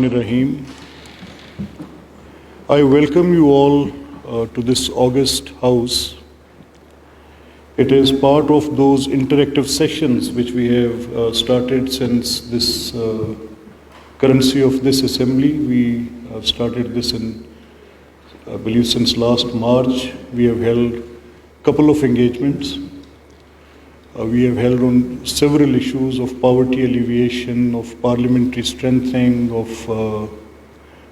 Rahim. I welcome you all to this August House. It is part of those interactive sessions which we have started since this currency of this assembly. We have started this in, I believe, since last March. We have held a couple of engagements. We have held on several issues of poverty alleviation, of parliamentary strengthening, of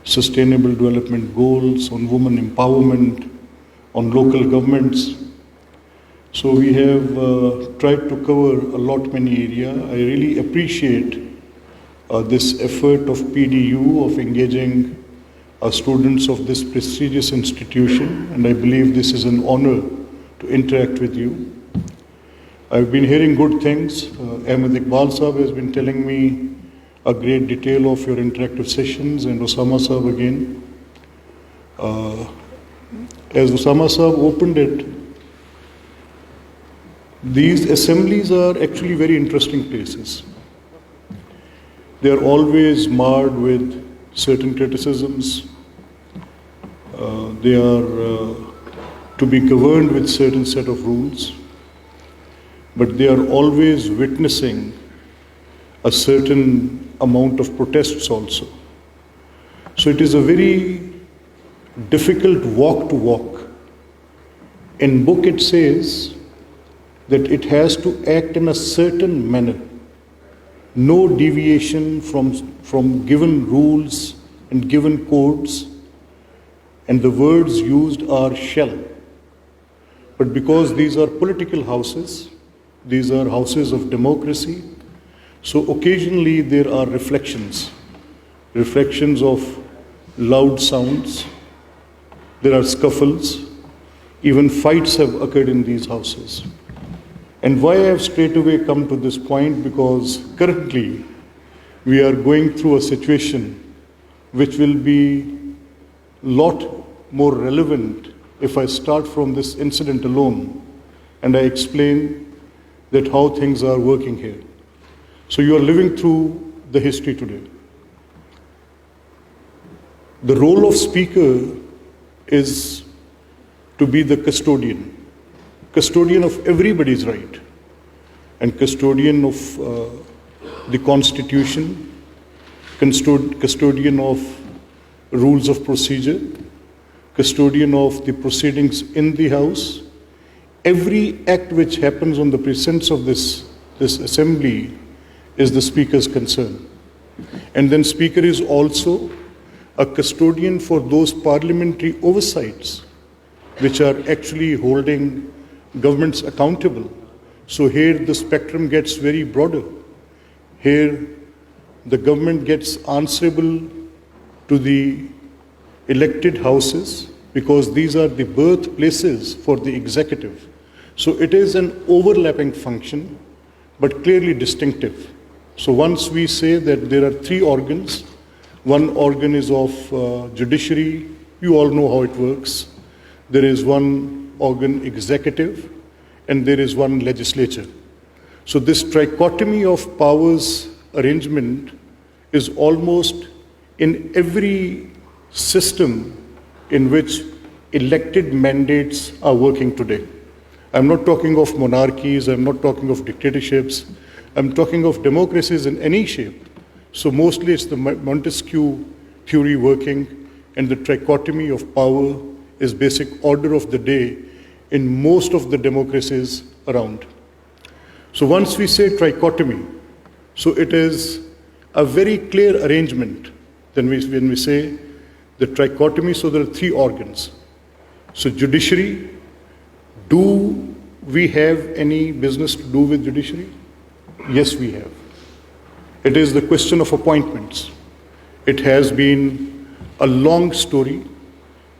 sustainable development goals, on women empowerment, on local governments. So we have tried to cover a lot many areas. I really appreciate this effort of PDU of engaging students of this prestigious institution, and I believe this is an honor to interact with you. I've been hearing good things. Ahmed Iqbal Sahab has been telling me a great detail of your interactive sessions, and Osama Sahab again. As Osama Sahab opened it, these assemblies are actually very interesting places. They are always marred with certain criticisms. They are to be governed with certain set of rules. But they are always witnessing a certain amount of protests also. So it is a very difficult walk to walk. In book it says that it has to act in a certain manner, no deviation from given rules and given codes, and the words used are shall. But because these are political houses, these are houses of democracy, so occasionally there are reflections of loud sounds, there are scuffles, even fights have occurred in these houses. And why I have straight away come to this point, because currently we are going through a situation which will be a lot more relevant if I start from this incident alone and I explain that how things are working here. So you are living through the history today. The role of speaker is to be the custodian of everybody's right, and custodian of the constitution, custodian of rules of procedure, custodian of the proceedings in the house. Every act which happens on the presence of this assembly is the speaker's concern. And then speaker is also a custodian for those parliamentary oversights which are actually holding governments accountable. So here the spectrum gets very broader. Here the government gets answerable to the elected houses, because these are the birthplaces for the executive. So it is an overlapping function, but clearly distinctive. So once we say that there are three organs, one organ is of judiciary, you all know how it works. There is one organ executive, and there is one legislature. So this trichotomy of powers arrangement is almost in every system in which elected mandates are working today. I'm not talking of monarchies, I'm not talking of dictatorships, I'm talking of democracies in any shape. So mostly it's the Montesquieu theory working, and the trichotomy of power is basic order of the day in most of the democracies around. So once we say trichotomy, so it is a very clear arrangement. Then when we say the trichotomy, so there are three organs. So judiciary, do we have any business to do with judiciary? Yes, we have. It is the question of appointments. It has been a long story.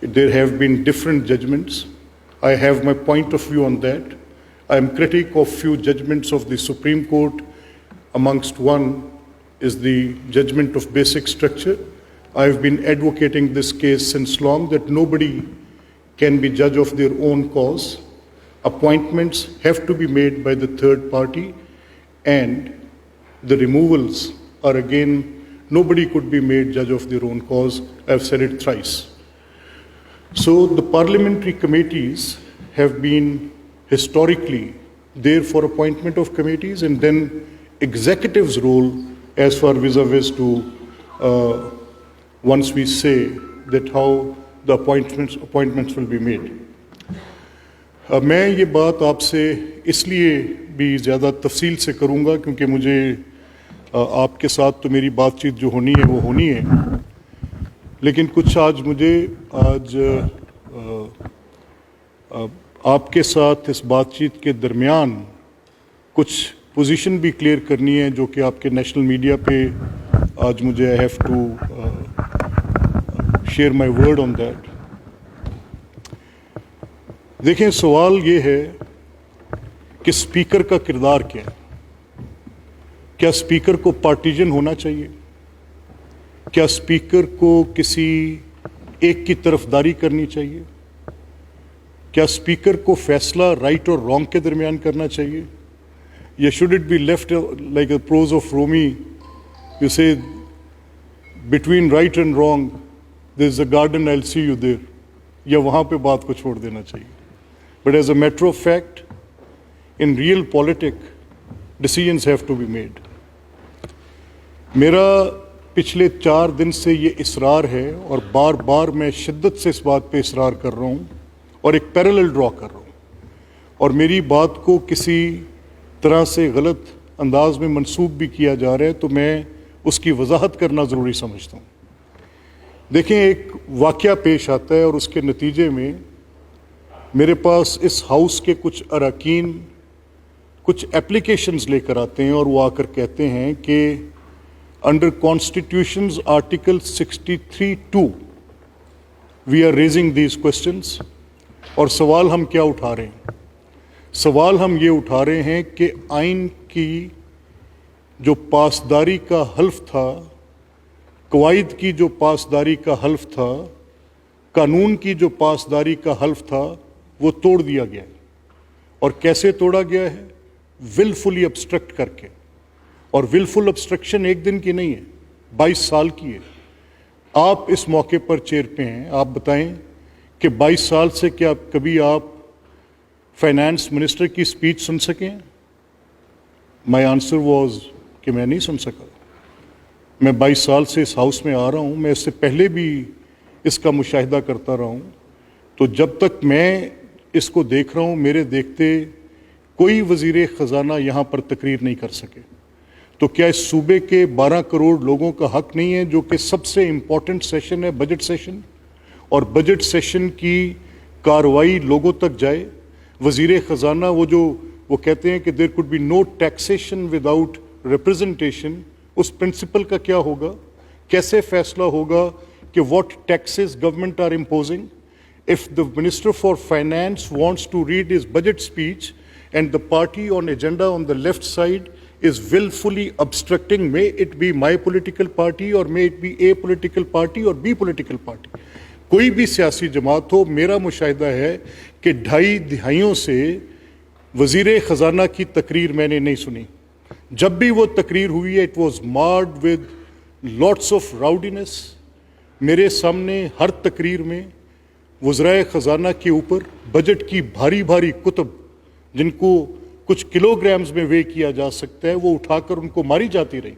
There have been different judgments. I have my point of view on that. I am critic of few judgments of the Supreme Court. Amongst one is the judgment of basic structure. I've been advocating this case since long, that nobody can be judge of their own cause. Appointments have to be made by the third party, and the removals are again nobody could be made judge of their own cause. I've said it thrice. So the parliamentary committees have been historically there for appointment of committees, and then executive's role as far vis-a-vis to once we say that how the appointments will be made. میں یہ بات آپ سے اس لیے بھی زیادہ تفصیل سے کروں گا کیونکہ مجھے آپ کے ساتھ تو میری بات چیت جو ہونی ہے وہ ہونی ہے، لیکن کچھ مجھے آپ کے ساتھ اس بات چیت کے درمیان کچھ پوزیشن بھی کلیئر کرنی ہے جو کہ آپ کے نیشنل میڈیا پہ آج مجھے I have to share my word on that. دیکھیں، سوال یہ ہے کہ اسپیکر کا کردار کیا ہے؟ کیا اسپیکر کو پارٹیجن ہونا چاہیے؟ کیا اسپیکر کو کسی ایک کی طرفداری کرنی چاہیے؟ کیا اسپیکر کو فیصلہ رائٹ اور رانگ کے درمیان کرنا چاہیے؟ یا should it be left like a prose of Rumi you say between right and wrong there is a garden I will see you there, یا وہاں پہ بات کو چھوڑ دینا چاہیے؟ But as a matter of fact, in real politics, decisions have to be made. میرا پچھلے 4 دن سے یہ اصرار ہے اور بار بار میں شدت سے اس بات پہ اصرار کر رہا ہوں اور ایک پیرالل ڈرا کر رہا ہوں، اور میری بات کو کسی طرح سے غلط انداز میں منسوب بھی کیا جا رہا ہے تو میں اس کی وضاحت کرنا ضروری سمجھتا ہوں. دیکھیں، ایک واقعہ پیش آتا ہے اور اس کے نتیجے میں میرے پاس اس ہاؤس کے کچھ اراکین کچھ اپلیکیشنز لے کر آتے ہیں اور وہ آ کر کہتے ہیں کہ under constitution's article 63(2) we are raising these questions. اور سوال ہم کیا اٹھا رہے ہیں؟ سوال ہم یہ اٹھا رہے ہیں کہ آئین کی جو پاسداری کا حلف تھا، قواعد کی جو پاسداری کا حلف تھا، قانون کی جو پاسداری کا حلف تھا، وہ توڑ دیا گیا ہے. اور کیسے توڑا گیا ہے؟ ولفلی ابسٹرکٹ کر کے. اور ولفل ابسٹرکشن ایک دن کی نہیں ہے، 22 سال کی ہے. آپ اس موقع پر چیئر پہ ہیں، آپ بتائیں کہ 22 سال سے کیا کبھی آپ فائنانس منسٹر کی اسپیچ سن سکیں؟ مائی آنسر واز کہ میں نہیں سن سکا. میں 22 سال سے اس ہاؤس میں آ رہا ہوں، میں اس سے پہلے بھی اس کا مشاہدہ کرتا رہا ہوں. تو جب تک میں اس کو دیکھ رہا ہوں، میرے دیکھتے کوئی وزیر خزانہ یہاں پر تقریر نہیں کر سکے. تو کیا اس صوبے کے 12 کروڑ لوگوں کا حق نہیں ہے جو کہ سب سے امپورٹنٹ سیشن ہے بجٹ سیشن، اور بجٹ سیشن کی کارروائی لوگوں تک جائے؟ وزیر خزانہ وہ کہتے ہیں کہ there could be no taxation without representation, اس پرنسپل کا کیا ہوگا؟ کیسے فیصلہ ہوگا کہ what taxes government are imposing? If the Minister for Finance wants to read his budget speech and the party on agenda on the left side is willfully obstructing, may it be my political party or may it be A political party or B political party, کوئی بھی سیاسی جماعت ہو، میرا مشاہدہ ہے کہ 2.5 دہائیوں سے وزیر خزانہ کی تقریر میں نے نہیں سنی. جب بھی وہ تقریر ہوئی ہے it was marred with lots of rowdiness. میرے سامنے ہر تقریر میں وزرائے خزانہ کے اوپر بجٹ کی بھاری بھاری کتب جن کو کچھ کلو گرامز میں وے کیا جا سکتا ہے وہ اٹھا کر ان کو ماری جاتی رہی.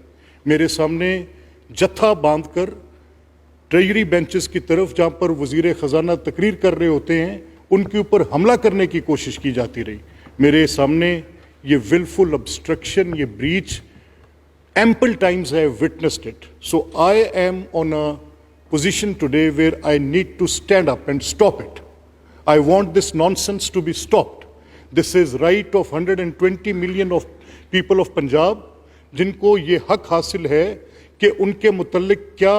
میرے سامنے جتھا باندھ کر ٹریجری بینچز کی طرف جہاں پر وزیر خزانہ تقریر کر رہے ہوتے ہیں ان کے اوپر حملہ کرنے کی کوشش کی جاتی رہی. میرے سامنے یہ ولفل obstruction، یہ breach ample times I have witnessed it. So I am on a position today where I need to stand up and stop it. I want this nonsense to be stopped. This is right of 120 million of people of Punjab جن کو یہ حق حاصل ہے کہ ان کے متعلق کیا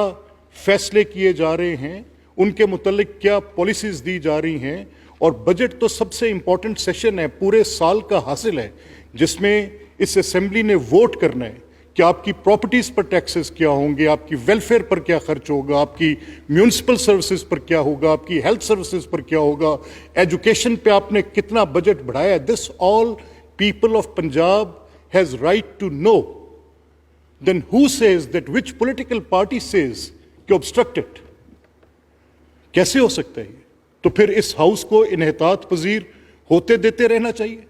فیصلے کیے جا رہے ہیں، ان کے متعلق کیا پالیسیز دی جا رہی ہیں. اور بجٹ تو سب سے امپورٹنٹ سیشن ہے، پورے سال کا حاصل ہے، جس میں اس اسمبلی نے ووٹ کرنا ہے کہ آپ کی پراپرٹیز پر ٹیکسز کیا ہوں گے، آپ کی ویلفیئر پر کیا خرچ ہوگا، آپ کی میونسپل سروسز پر کیا ہوگا، آپ کی ہیلتھ سروسز پر کیا ہوگا، ایجوکیشن پہ آپ نے کتنا بجٹ بڑھایا ہے. This all people of Punjab has right to know. then who says that, which political party says कि obstruct it? कैसे हो सकता है? तो फिर इस हाउस को इन्हितात पजीर होते देते रहना चाहिए,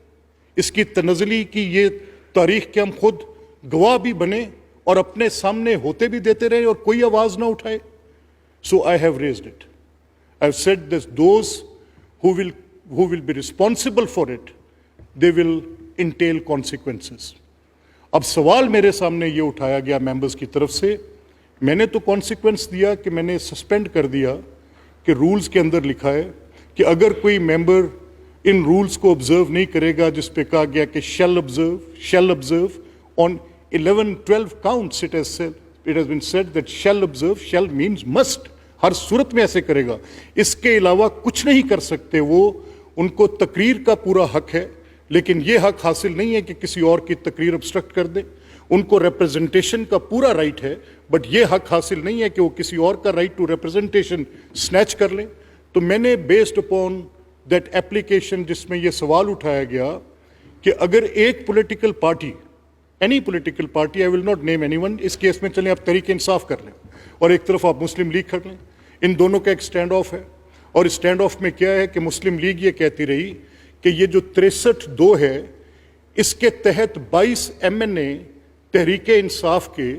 इसकी तनज़ली की ये तारीख के हम खुद गवाह भी बने और अपने सामने होते भी देते रहे और कोई आवाज ना उठाए. So I have raised it. I've said that those who will be responsible for it, they will entail consequences. अब सवाल मेरे सामने ये उठाया गया मेंबर्स की तरफ से, मैंने तो कॉन्सिक्वेंस दिया कि मैंने सस्पेंड कर दिया कि रूल्स के अंदर लिखा है कि अगर कोई मेंबर इन रूल्स को ऑब्जर्व नहीं करेगा, जिस पे कहा गया कि shall observe on 11-12 counts, it has been said that shall observe, shall means must, हर सूरत में ऐसे करेगा, इसके अलावा कुछ नहीं कर सकते वो. उनको तकरीर का पूरा हक है, लेकिन ये हक हासिल नहीं है कि किसी और की तकरीर ऑब्स्ट्रक्ट कर दे. उनको रिप्रेजेंटेशन का पूरा राइट है, बट ये हक हासिल नहीं है कि वो किसी और का राइट टू रिप्रेजेंटेशन स्नैच कर लें. तो मैंने बेस्ड अपॉन दैट एप्लीकेशन जिसमें ये सवाल उठाया गया कि अगर एक political party, any political party, I will not name anyone, इस केस में चलें आप तहरीक इंसाफ कर लें और एक तरफ आप मुस्लिम लीग कर लें, इन दोनों का एक स्टैंड ऑफ है. और स्टैंड ऑफ में क्या है कि मुस्लिम लीग ये कहती रही कि ये जो 63-2 है, इसके तहत 22 MNA तहरीक इंसाफ के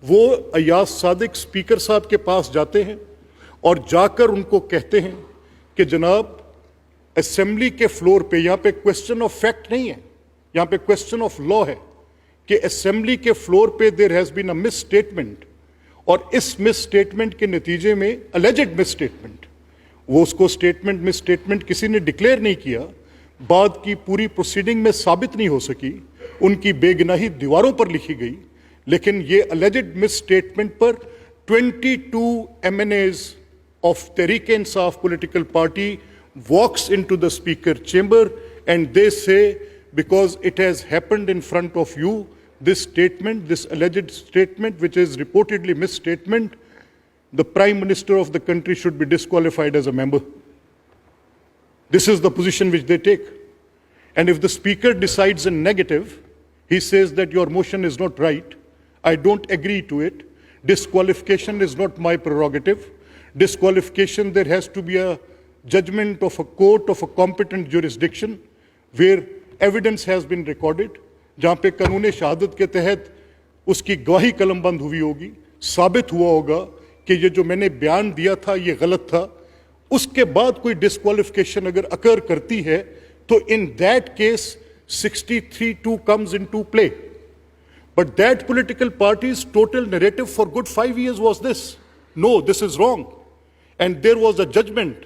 वो अयाज सादिक स्पीकर साहब के पास जाते हैं और जाकर उनको कहते हैं कि जनाब असेंबली के फ्लोर पे, यहाँ पे क्वेश्चन ऑफ फैक्ट नहीं है, यहाँ पे क्वेश्चन ऑफ लॉ है कि असेंबली के फ्लोर पे there has been a misstatement, और इस मिस स्टेटमेंट के नतीजे में अलेजेड मिस स्टेटमेंट, वो उसको स्टेटमेंट मिस स्टेटमेंट किसी ने डिक्लेयर नहीं किया, बाद की पूरी प्रोसीडिंग में साबित नहीं हो सकी, उनकी बेगुनाही दीवारों पर लिखी गई, लेकिन ये अलेजेड मिस स्टेटमेंट पर 22 MNAs of Tehreek-e-Insaf political party walks into the speaker chamber and they say, because it has happened in front of you, this statement, this alleged statement, which is reportedly misstatement, the Prime Minister of the country should be disqualified as a member. This is the position which they take. And if the Speaker decides in negative, he says that your motion is not right, I don't agree to it, disqualification is not my prerogative. Disqualification, there has to be a judgment of a court of a competent jurisdiction where evidence has been recorded, जहाँ पे कानून शहादत के तहत उसकी गवाही कलमबंद हुई होगी, साबित हुआ होगा कि ये जो मैंने बयान दिया था ये गलत था. उसके बाद कोई डिस्क्वालिफिकेशन अगर अकर करती है तो in that case 63-2 comes into play. But that political party's total narrative for good 5 years was this: no, this is wrong. And there was a judgment,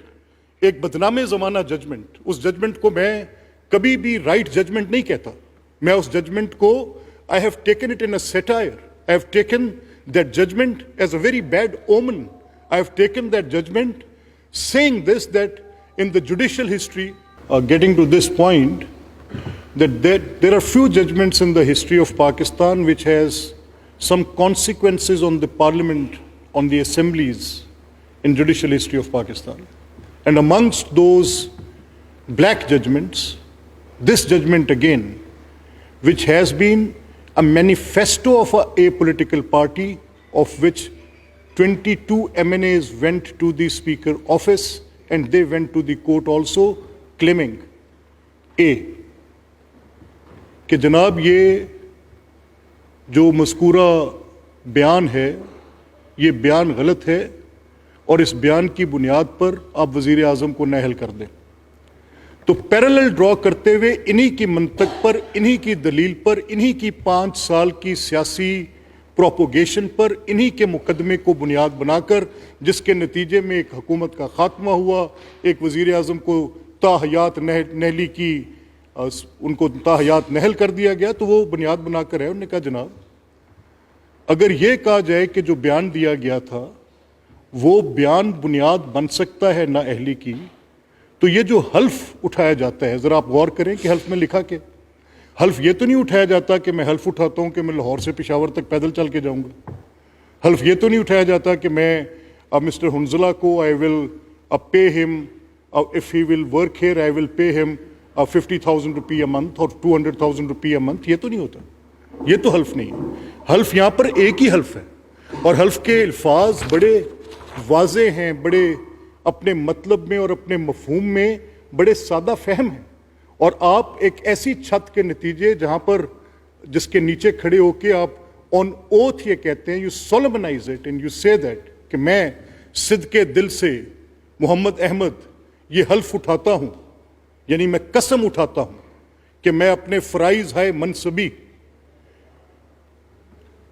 एक बदनामे ज़माना जजमेंट. उस जजमेंट को मैं कभी भी राइट जजमेंट नहीं कहता. मैं उस जजमेंट को, I have taken it in a satire. I have taken that judgment as a very bad omen. I have taken that judgment saying this, that in the judicial history, getting to this point, that there are few judgments in the history of Pakistan which has some consequences on the parliament, on the assemblies in judicial history of Pakistan. And amongst those black judgments, this judgment again, which has been a manifesto of a political party, of which 22 MNAs went to the Speaker office and they went to the court also, claiming A, कि जनाब ये जो मज़कूरा बयान है ये बयान गलत है और इस बयान की बुनियाद पर आप वज़ीर आज़म को नाअहल कर दें. तो पैरेलल ड्रॉ करते हुए इन्हीं की मंतक पर, इन्हीं की दलील पर, इन्हीं की 5 साल की सियासी प्रोपोगेशन पर, इन्हीं के मुकदमे को बुनियाद बनाकर, जिसके नतीजे में एक हुकूमत का खात्मा हुआ, एक वज़ीर आज़म को ताहयात नहली की, उनको ताहयात नहल कर दिया गया, तो वो बुनियाद बनाकर है. उन्होंने कहा जनाब अगर ये कहा जाए कि जो बयान दिया गया था वो बयान बुनियाद बन सकता है ना अहली की, तो ये जो हल्फ उठाया जाता है, ज़रा आप गौर करें कि हल्फ में लिखा के, हल्फ ये तो नहीं उठाया जाता कि मैं हल्फ उठाता हूँ कि मैं लाहौर से पेशावर तक पैदल चल के जाऊँगा. हल्फ ये तो नहीं उठाया जाता कि मैं मिस्टर हुंजला को I will pay him, if he will work here I will pay him 50,000 रुपये a month और 200,000 रुपये a month. ये तो नहीं होता. یہ تو حلف نہیں ہے. حلف یہاں پر ایک ہی حلف ہے, اور حلف کے الفاظ بڑے واضح ہیں, بڑے اپنے مطلب میں اور اپنے مفہوم میں بڑے سادہ فہم ہیں. اور آپ ایک ایسی چھت کے نتیجے جہاں پر جس کے نیچے کھڑے ہو کے آپ آن اوتھ یہ کہتے ہیں, یو سولمنائز اٹ اینڈ یو سے دیٹ کہ میں صدقے دل سے محمد احمد یہ حلف اٹھاتا ہوں, یعنی میں قسم اٹھاتا ہوں کہ میں اپنے فرائض ہے منصبی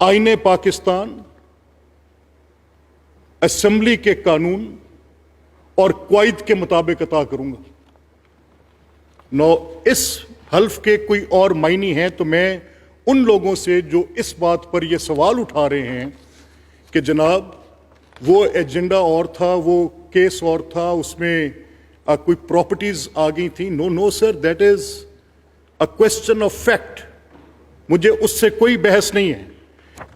آئین پاکستان, اسمبلی کے قانون اور قواعد کے مطابق عطا کروں گا. نو اس حلف کے کوئی اور معنی ہیں تو میں ان لوگوں سے جو اس بات پر یہ سوال اٹھا رہے ہیں کہ جناب وہ ایجنڈا اور تھا, وہ کیس اور تھا, اس میں کوئی پراپرٹیز آ گئی تھیں. No sir, that is a question of fact. مجھے اس سے کوئی بحث نہیں ہے.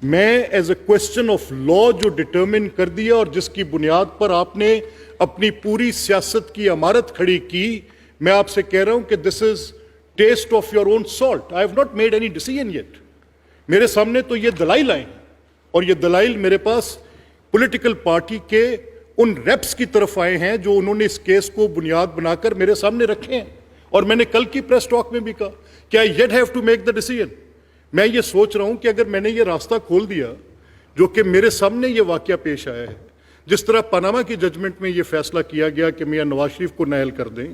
میں as a question of law جو ڈٹرمن کر دیا اور جس کی بنیاد پر آپ نے اپنی پوری سیاست کی عمارت کھڑی کی, میں آپ سے کہہ رہا ہوں کہ this is test of your own salt. I have not made any decision yet. میرے سامنے تو یہ دلائل آئے ہیں, اور یہ دلائل میرے پاس پولیٹیکل پارٹی کے ان ریپس کی طرف آئے ہیں جو انہوں نے اس کیس کو بنیاد بنا کر میرے سامنے رکھے ہیں. اور میں نے کل کی پریس ٹاک میں بھی کہا کہ I yet have to make the decision. میں یہ سوچ رہا ہوں کہ اگر میں نے یہ راستہ کھول دیا جو کہ میرے سامنے یہ واقعہ پیش آیا ہے, جس طرح پاناما کی ججمنٹ میں یہ فیصلہ کیا گیا کہ میاں نواز شریف کو نااہل کر دیں,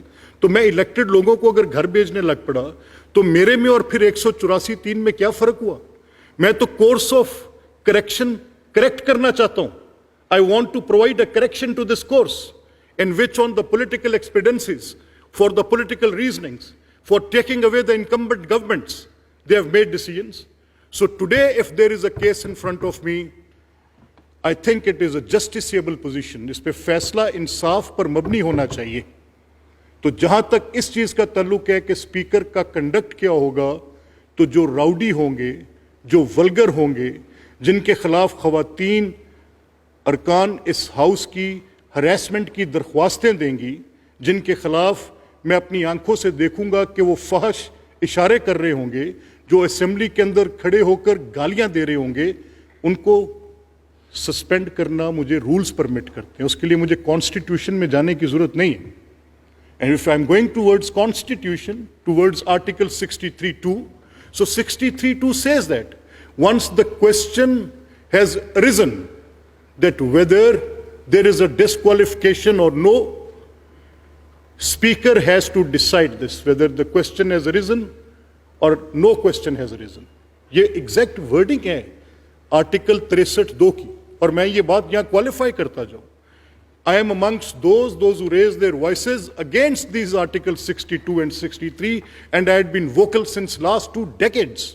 تو میں الیکٹڈ لوگوں کو اگر گھر بھیجنے لگ پڑا تو میرے میں اور پھر 184(3) میں کیا فرق ہوا؟ میں تو کورس آف کریکشن کریکٹ کرنا چاہتا ہوں. I want to provide a correction to this course in which on the political expediencies, for the political reasonings, for taking away the incumbent governments, they have made decisions. So today, if there is a case in front of me, I think it is a justiciable position. اس پہ فیصلہ انصاف پر مبنی ہونا چاہیے. تو جہاں تک اس چیز کا تعلق ہے کہ اسپیکر کا کنڈکٹ کیا ہوگا, تو جو راؤڈی ہوں گے, جو ولگر ہوں گے, جن کے خلاف خواتین ارکان اس ہاؤس کی ہریسمنٹ کی درخواستیں دیں گی, جن کے خلاف میں اپنی آنکھوں سے دیکھوں گا کہ وہ فحش اشارے کر رہے ہوں گے, جو اسمبلی کے اندر کھڑے ہو کر گالیاں دے رہے ہوں گے, ان کو سسپینڈ کرنا مجھے رولز پرمٹ کرتے ہیں. اس کے لیے مجھے کانسٹیٹیوشن میں جانے کی ضرورت نہیں ہے. And if I am going towards constitution, towards article 63(2), so 63(2) says that once the question has arisen that whether there is a disqualification or no, speaker has to decide this, whether the question has arisen or no question has arisen. یہ exact wording ہے article 63(2) کی, اور میں یہ بات یہاں qualify کرتا جاؤں. I am amongst those who raise their voices against these articles 62 and 63, and I had been vocal since last 2 decades.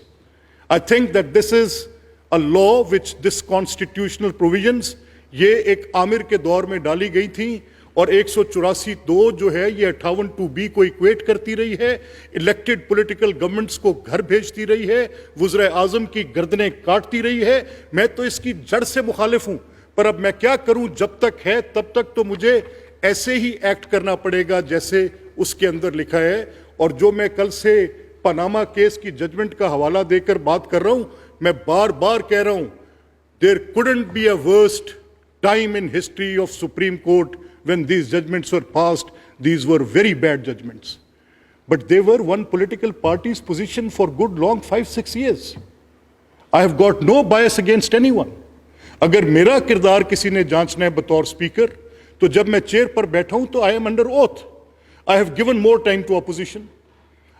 I think that this is a law which this constitutional provisions یہ ایک عامر کے دور میں ڈالی گئی تھیں, اور 184(2) جو ہے یہ 58(2)(b) کو ایکویٹ کرتی رہی ہے, الیکٹڈ پولیٹیکل گورنمنٹس کو گھر بھیجتی رہی ہے, وزراء اعظم کی گردنیں کاٹتی رہی ہے. میں تو اس کی جڑ سے مخالف ہوں, پر اب میں کیا کروں, جب تک ہے تب تک تو مجھے ایسے ہی ایکٹ کرنا پڑے گا جیسے اس کے اندر لکھا ہے. اور جو میں کل سے پاناما کیس کی ججمنٹ کا حوالہ دے کر بات کر رہا ہوں, میں بار بار کہہ رہا ہوں, there couldn't be a worst time in history of Supreme Court when these judgments were passed. These were very bad judgments. But they were one political party's position for good long 5-6 years. I have got no bias against anyone. اگر میرا کردار کسی نے جانچنا ہے بطور speaker, تو جب میں چیئر پر بیٹھا ہوں تو I am under oath. I have given more time to opposition.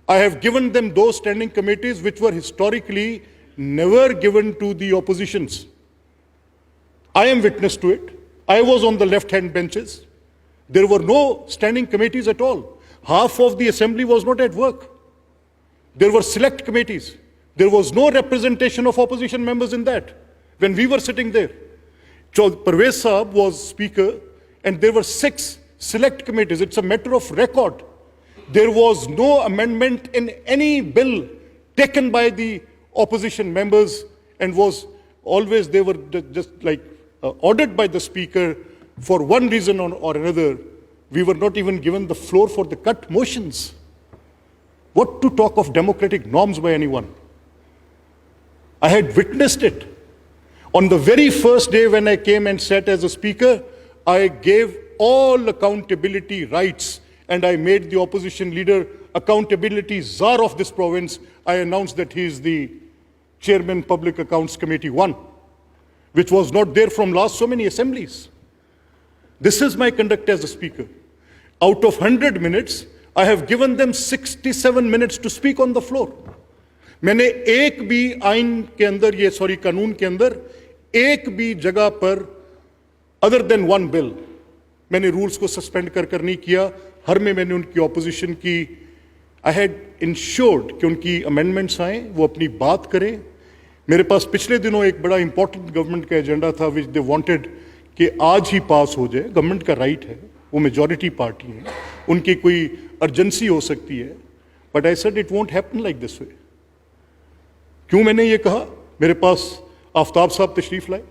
I have given them those standing committees which were historically never given to the oppositions. I am witness to it. I was on the left-hand benches. There were no standing committees at all. Half of the assembly was not at work. There were select committees. There was no representation of opposition members in that when we were sitting there. Parvez Saab was speaker, and there were 6 select committees. It's a matter of record. There was no amendment in any bill taken by the opposition members, and was always, they were just like ordered by the speaker for one reason or another. We were not even given the floor for the cut motions. What to talk of democratic norms by anyone? I had witnessed it. On the very first day when I came and sat as a speaker, I gave all accountability rights and I made the opposition leader accountability czar of this province. I announced that he is the chairman Public Accounts Committee 1, which was not there from last so many assemblies. This is my conduct as a speaker. Out of 100 minutes, I have given them 67 minutes to speak on the floor. मैंने एक भी आइन के अंदर कानून के अंदर एक भी जगह पर अदर देन वन बिल मैंने रूल्स को सस्पेंड कर नहीं किया. हर में मैंने उनकी ऑपोजिशन की आई हैड इंश्योर्ड कि उनकी अमेंडमेंट्स आए, वो अपनी बात करें. मेरे पास पिछले दिनों एक बड़ा इंपॉर्टेंट गवर्नमेंट का एजेंडा था विच दे वांटेड कि आज ही पास हो जाए. गवर्नमेंट का राइट है, वो मेजॉरिटी पार्टी है, उनकी कोई अर्जेंसी हो सकती है. But I said it won't happen like this way. क्यों मैंने ये कहा? मेरे पास आफ्ताब साहब तशरीफ लाए,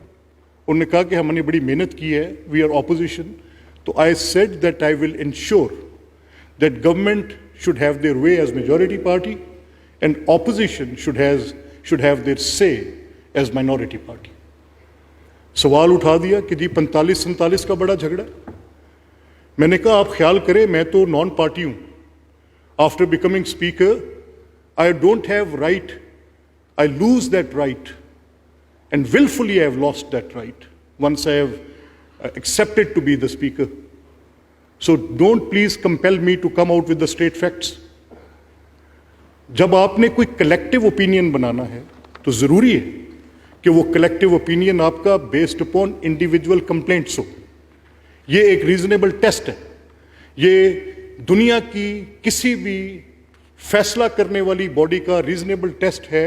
उन्होंने कहा कि हमने बड़ी मेहनत की है, वी आर ऑपोजिशन. तो I said that I will ensure that government should have their way as majority party and opposition should have their say as minority party. सवाल उठा दिया कि जी 45-47 का बड़ा झगड़ा. मैंने कहा आप ख्याल करें, मैं तो नॉन पार्टी हूं. After becoming speaker I don't have right, I lose that right and willfully I have lost that right once I have accepted to be the speaker. So don't please compel me to come out with the straight facts. जब आपने कोई collective opinion बनाना है तो जरूरी है कि वो collective opinion आपका बेस्ड अपॉन इंडिविजुअल कंप्लेंट्स हो. ये एक रीजनेबल टेस्ट है. ये दुनिया की किसी भी फैसला करने वाली बॉडी का रीजनेबल टेस्ट है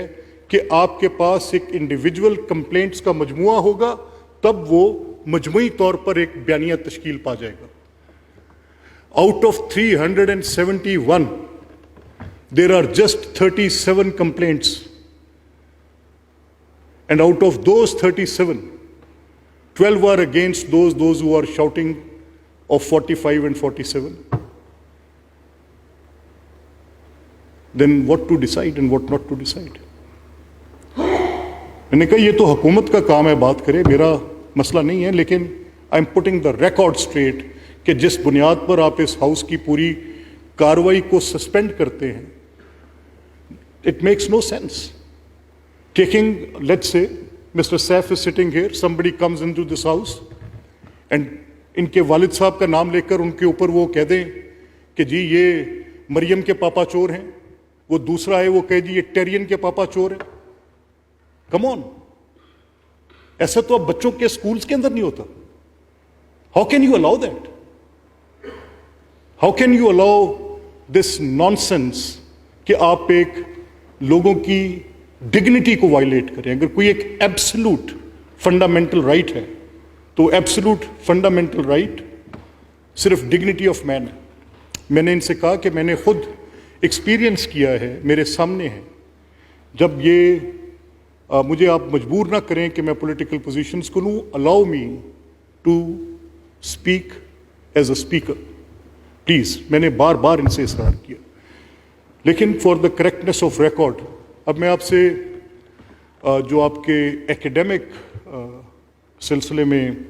कि आपके पास एक इंडिविजुअल कंप्लेंट्स का मजमुआ होगा, तब वो मजमुई तौर पर एक बयानिया तश्कील पा जाएगा. Out of 371 there are just 37 complaints, and out of those 37, 12 are against those who are shouting of 45 and 47. Then what to decide and what not to decide? मैंने कहा ये तो हुकूमत का काम है बात करे, मेरा मसला नहीं है. लेकिन I am putting the record straight कि जिस बुनियाद पर आप इस हाउस की पूरी कार्रवाई को सस्पेंड करते हैं, it makes no sense. Taking, let's say, Mr. Saif is sitting here, somebody comes into this house and इनके वालिद साहब का नाम लेकर उनके ऊपर वो कह दें कि जी ये मरियम के पापा चोर हैं. वो दूसरा है वो कहे जी ये टेरियन के पापा चोर हैं. कम ऑन, ऐसा तो अब बच्चों के स्कूल्स के अंदर नहीं होता. How can you allow that? How can you allow this nonsense कि आप एक लोगों की डिग्निटी को वायलेट करें? अगर कोई एक एब्सोल्यूट फंडामेंटल राइट है तो एब्सोल्यूट फंडामेंटल राइट सिर्फ डिग्निटी ऑफ मैन है. मैंने इनसे कहा कि मैंने खुद एक्सपीरियंस किया है, मेरे सामने है. जब ये मुझे आप मजबूर ना करें कि मैं पॉलिटिकल पोजीशंस को लूं. Allow me to speak as a speaker please. मैंने बार बार इनसे इसरार किया. लेकिन for the correctness of record, अब मैं आपसे जो आपके एकेडमिक सिलसिले में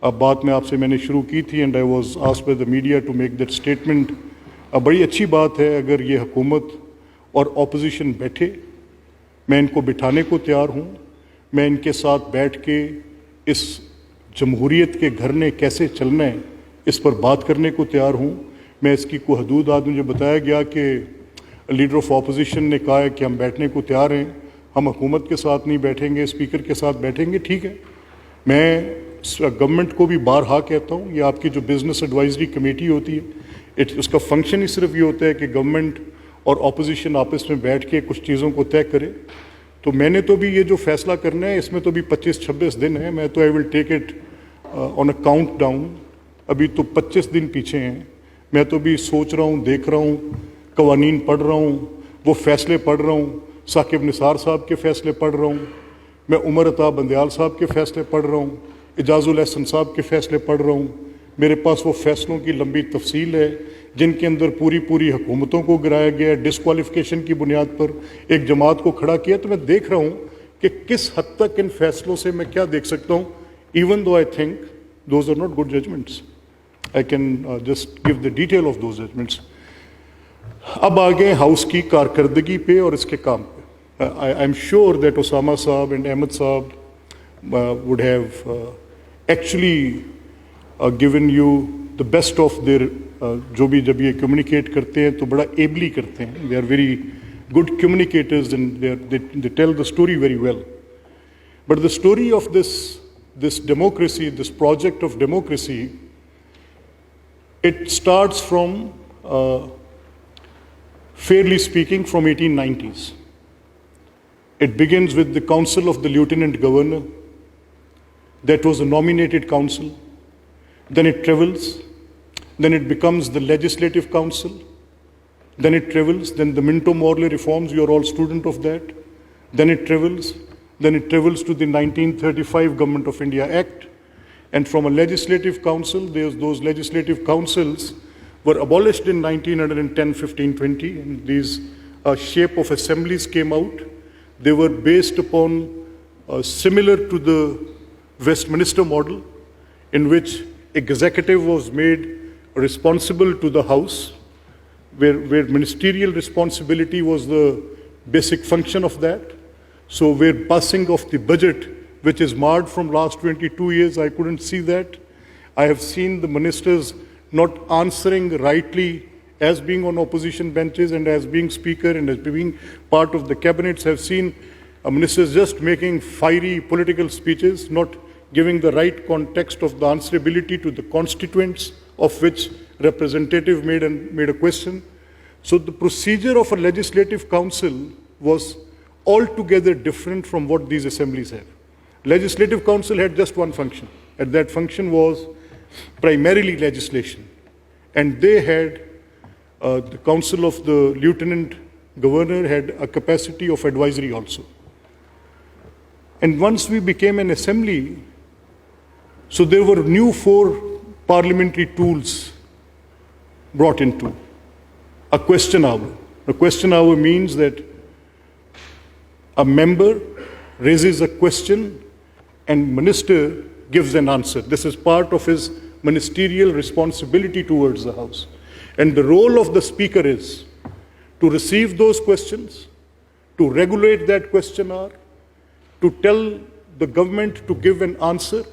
बात में आपसे मैंने शुरू की थी, and I was asked by the media to make that statement. बड़ी अच्छी बात है अगर ये हुकूमत और ऑपोजिशन बैठे. मैं इनको बिठाने को तैयार हूँ. मैं इनके साथ बैठ के इस जमहूरियत के घर ने कैसे चलना है इस पर बात करने को तैयार हूँ. मैं इसकी कोई हदूद आज मुझे बताया गया कि लीडर ऑफ ऑपोजिशन ने कहा है कि हम बैठने को तैयार हैं, हम हुकूमत के साथ नहीं बैठेंगे, स्पीकर के साथ बैठेंगे. ठीक है, मैं गवर्नमेंट को भी बारहा कहता हूँ, ये आपकी जो बिजनेस एडवाइजरी कमेटी होती है, उसका फंक्शन ही सिर्फ ये होता है कि गवर्नमेंट और ऑपोजिशन आपस में बैठ के कुछ चीज़ों को तय करे. तो मैंने तो भी ये जो फैसला करना है इसमें तो भी 25-26 दिन है. मैं तो I will take it on a countdown. अभी तो 25 दिन पीछे हैं. मैं तो भी सोच रहा हूँ, देख रहा हूँ, कवानीन पढ़ रहा हूँ, वो फैसले पढ़ रहा हूँ, साकिब निसार साहब के फैसले पढ़ रहा हूँ, मैं उमर अता बंदयाल साहब के फैसले पढ़ रहा हूँ, इजाजुल एहसन साहब के फैसले पढ़ रहा हूँ. मेरे पास वो फैसलों की लंबी तफसील है जिनके अंदर पूरी हुकूमतों को गिराया गया है, डिस्क्वालिफिकेशन की बुनियाद पर एक जमात को खड़ा किया. तो मैं देख रहा हूँ کہ کس حد تک ان فیصلوں سے میں کیا دیکھ سکتا ہوں, even though I think those are not good judgments. I can just give the detail of those judgments. اب آگے ہاؤس کی کارکردگی پہ اور اس کے کام پہ. I'm sure that Osama Saab and Ahmed Saab would have actually given you the best of their جو بھی جب یہ کمیونیکیٹ کرتے ہیں تو بڑا ایبلی کرتے ہیں. They are very good communicators and they tell the story very well. But the story of this democracy, this project of democracy, it starts from, fairly speaking, from 1890s. It begins with the Council of the Lieutenant Governor. That was a nominated council. Then it travels. Then it becomes the Legislative Council. Then it travels. Then the Minto-Morley reforms, you are all student of that. Then it travels. Then it travels to the 1935 Government of India Act. And from a Legislative Council, those Legislative Councils were abolished in 1910, 15, 20. And these shape of assemblies came out. They were based upon, similar to the Westminster model, in which executive was made responsible to the House, where ministerial responsibility was the basic function of that. So where passing of the budget, which is marred from last 22 years, I couldn't see that. I have seen the ministers not answering rightly as being on opposition benches and as being speaker and as being part of the cabinets. Have seen ministers just making fiery political speeches, not giving the right context of the answerability to the constituents of which representative made a question. So the procedure of a legislative council was altogether different from what these assemblies have. Legislative council had just one function, and that function was primarily legislation. And they had, the Council of the Lieutenant Governor had a capacity of advisory also. And once we became an assembly, so there were new 4 parliamentary tools brought into. A question hour. A question hour means that a member raises a question and minister gives an answer. This is part of his ministerial responsibility towards the House. And the role of the speaker is to receive those questions, to regulate that question hour, to tell the government to give an answer,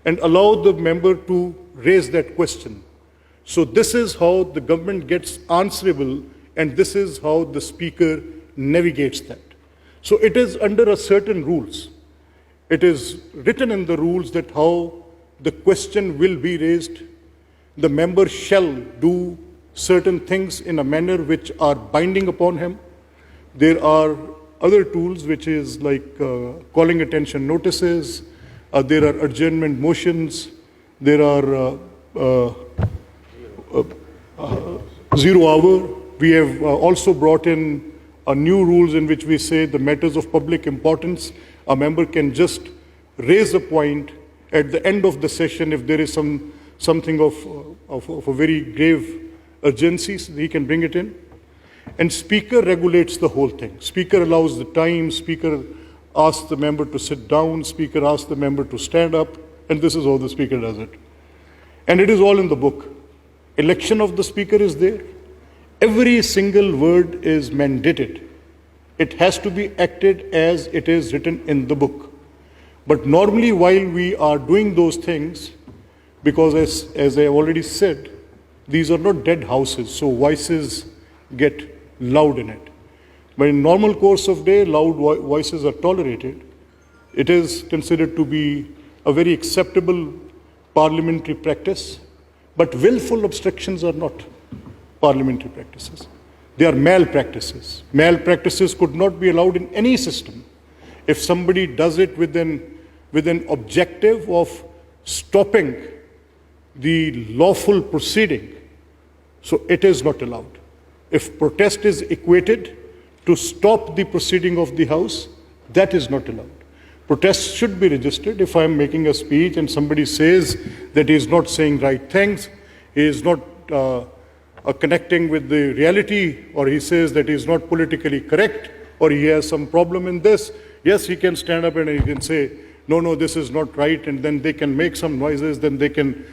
and allow the member to raise that question. So this is how the government gets answerable, and this is how the speaker navigates that. So it is under a certain rules. It is written in the rules that how the question will be raised. The member shall do certain things in a manner which are binding upon him. There are other tools which is like calling attention notices. There are adjournment motions. There are 0 hour. We have also brought in new rules in which we say the matters of public importance, a member can just raise a point at the end of the session if there is something of a very grave urgency, so he can bring it in. And speaker regulates the whole thing. Speaker allows the time, speaker asks the member to sit down, speaker asks the member to stand up, and this is how the speaker does it. And it is all in the book. Election of the speaker is there. Every single word is mandated. It has to be acted as it is written in the book. But normally while we are doing those things, because as I already said, these are not dead houses, so voices get loud in it. But in normal course of day, loud voices are tolerated. It is considered to be a very acceptable parliamentary practice, but willful obstructions are not parliamentary practices. They are malpractices. Malpractices could not be allowed in any system. If somebody does it with an objective of stopping the lawful proceeding, so it is not allowed. If protest is equated to stop the proceeding of the House, that is not allowed. Protest should be registered. If I am making a speech and somebody says that he is not saying right things, he is not connecting with the reality, or he says that he is not politically correct, or he has some problem in this, Yes, he can stand up and he can say, no, this is not right, and then they can make some noises, then they can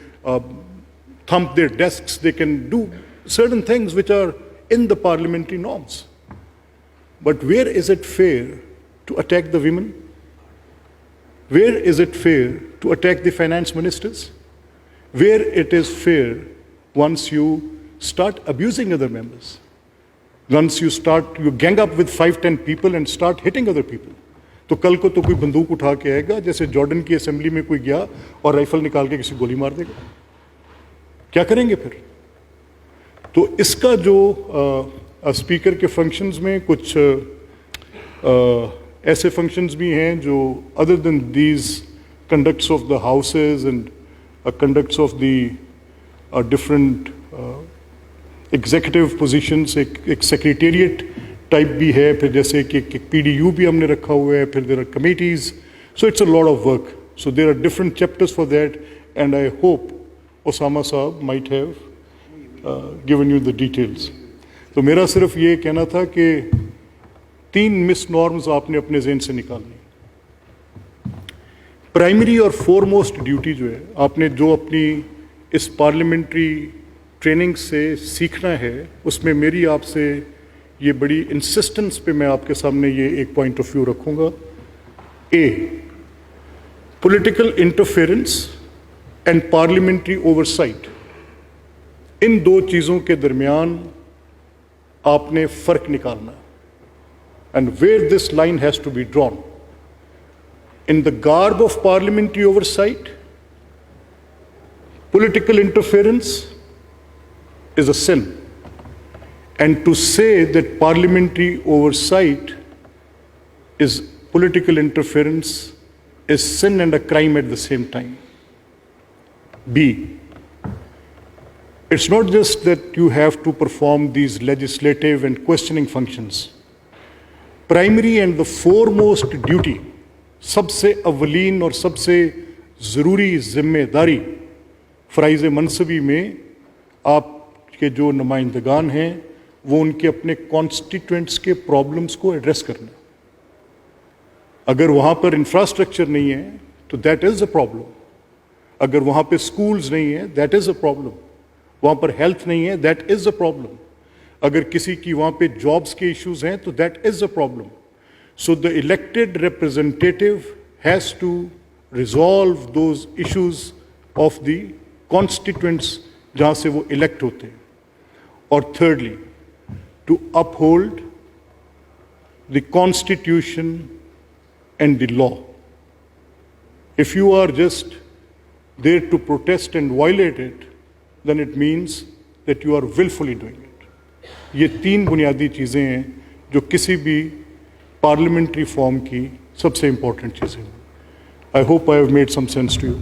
thump their desks, they can do certain things which are in the parliamentary norms. But where is it fair to attack the women? Where is it fair to attack the finance ministers? Where it is fair once you start abusing other members? Once you gang up with 5-10 people and start hitting other people. तो कल को तो कोई बंदूक उठा के आएगा, जैसे जॉर्डन की असेंबली में कोई गया और राइफल निकाल के किसी गोली मार देगा. क्या करेंगे फिर? तो इसका जो स्पीकर के फंक्शंस में कुछ ऐसे फंक्शंस भी हैं जो other than these conducts of the houses and conducts of the different executive positions, एक सेक्रेटेरिएट टाइप भी है, फिर जैसे कि एक PDU भी हमने रखा हुआ है, फिर there are committees, so it's a lot of work, so there are different chapters for that, and I hope Osama साहब might have given you the details. तो मेरा सिर्फ ये कहना था कि 3 मिस नॉर्म्स आपने अपने ज़हन से निकालनी. प्राइमरी और फोरमोस्ट ड्यूटी जो है, आपने जो अपनी इस पार्लियामेंट्री ट्रेनिंग से सीखना है, उसमें मेरी आपसे ये बड़ी इंसिस्टेंस पे मैं आपके सामने ये एक पॉइंट ऑफ व्यू रखूँगा. A, political interference and parliamentary oversight, इन 2 चीज़ों के दरमियान आपने फ़र्क निकालना. And where this line has to be drawn. In the garb of parliamentary oversight, political interference is a sin. And to say that parliamentary oversight is political interference is sin and a crime at the same time. B, it's not just that you have to perform these legislative and questioning functions. Primary and the foremost duty, सबसे अवलीन और सबसे ज़रूरी जिम्मेदारी फ़राइज़ मनसबी में आपके जो नुमाइंदगान हैं वो उनके अपने कॉन्स्टिट्यूएंट्स के प्रॉब्लम्स को एड्रेस करना. अगर वहाँ पर इंफ्रास्ट्रक्चर नहीं है तो दैट इज़ अ प्रॉब्लम. अगर वहाँ पे स्कूल्स नहीं है दैट इज़ अ प्रॉब्लम. वहाँ पर हेल्थ नहीं है दैट इज़ अ प्रॉब्लम. अगर किसी की वहाँ पे जॉब्स के इश्यूज हैं तो that is a problem. So the elected representative has to resolve those issues of the constituents जहाँ से वो इलेक्ट होते हैं. और thirdly, to uphold the constitution and the law. If you are just there to protest and violate it, then it means that you are wilfully doing it. ये 3 बुनियादी चीज़ें हैं जो किसी भी पार्लियामेंट्री फॉर्म की सबसे इंपॉर्टेंट चीज़ें हैं. I hope I have made some sense to you.